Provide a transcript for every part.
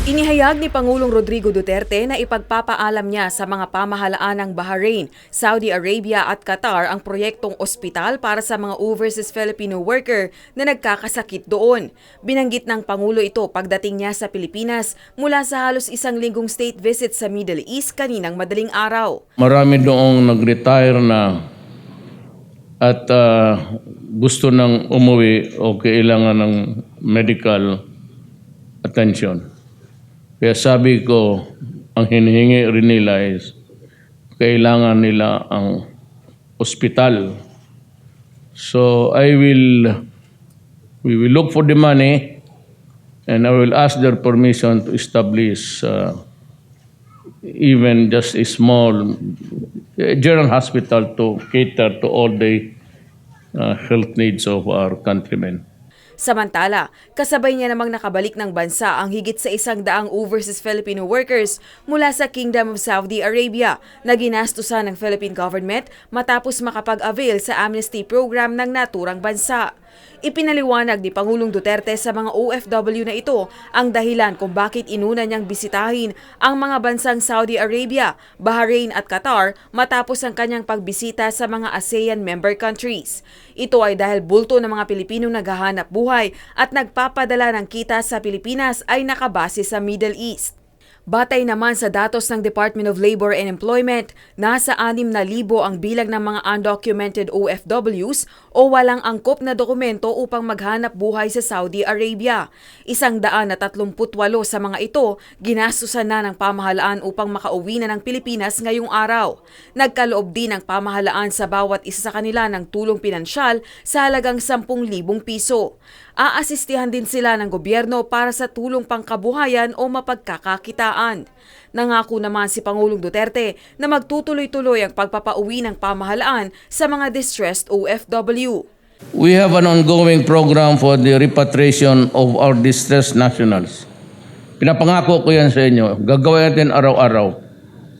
Inihayag ni Pangulong Rodrigo Duterte na ipagpapaalam niya sa mga pamahalaan ng Bahrain, Saudi Arabia at Qatar ang proyektong ospital para sa mga overseas Filipino worker na nagkakasakit doon. Binanggit ng Pangulo ito pagdating niya sa Pilipinas mula sa halos isang linggong state visit sa Middle East kaninang madaling araw. Marami doong nag-retire na at gusto nang umuwi o kailangan ng medical attention. Kaya sabi ko, ang hinihingi rin nila is kailangan nila ang ospital. So we will look for the money and I will ask their permission to establish even just a small general hospital to cater to all the health needs of our countrymen. Samantala, kasabay niya namang nakabalik ng bansa ang higit sa 100 overseas Filipino workers mula sa Kingdom of Saudi Arabia na ginastusan ng Philippine government matapos makapag-avail sa amnesty program ng naturang bansa. Ipinaliwanag ni Pangulong Duterte sa mga OFW na ito ang dahilan kung bakit inuna niyang bisitahin ang mga bansang Saudi Arabia, Bahrain at Qatar matapos ang kanyang pagbisita sa mga ASEAN member countries. Ito ay dahil bulto ng mga Pilipinong naghahanap buhay at nagpapadala ng kita sa Pilipinas ay nakabase sa Middle East. Batay naman sa datos ng Department of Labor and Employment, nasa 6,000 ang bilang ng mga undocumented OFWs o walang angkop na dokumento upang maghanap buhay sa Saudi Arabia. 138 sa mga ito, ginastusan na ng pamahalaan upang makauwi na ng Pilipinas ngayong araw. Nagkaloob din ng pamahalaan sa bawat isa sa kanila ng tulong pinansyal sa halagang 10,000 piso. Aasistihan din sila ng gobyerno para sa tulong pangkabuhayan o mapagkakakitaan. Nangako naman si Pangulong Duterte na magtutuloy-tuloy ang pagpapauwi ng pamahalaan sa mga distressed OFW. We have an ongoing program for the repatriation of our distressed nationals. Pinapangako ko yan sa inyo. Gagawin natin araw-araw.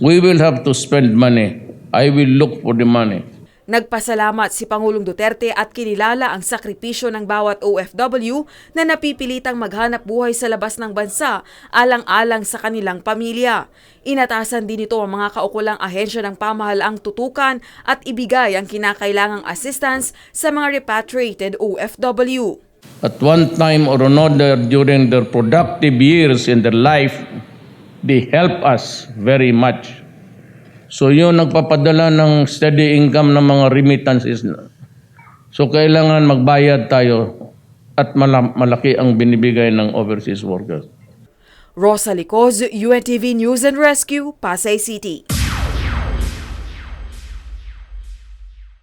We will have to spend money. I will look for the money. Nagpasalamat si Pangulong Duterte at kinilala ang sakripisyo ng bawat OFW na napipilitang maghanap buhay sa labas ng bansa alang-alang sa kanilang pamilya. Inatasan din ito ang mga kaukulang ahensya ng pamahalaang tutukan at ibigay ang kinakailangang assistance sa mga repatriated OFW. At one time or another during their productive years in their life, they help us very much. So yun nagpapadala ng steady income ng mga remittances. So kailangan magbayad tayo at malaki ang binibigay ng overseas workers. Rosa Licoz, UNTV News and Rescue, Pasay City.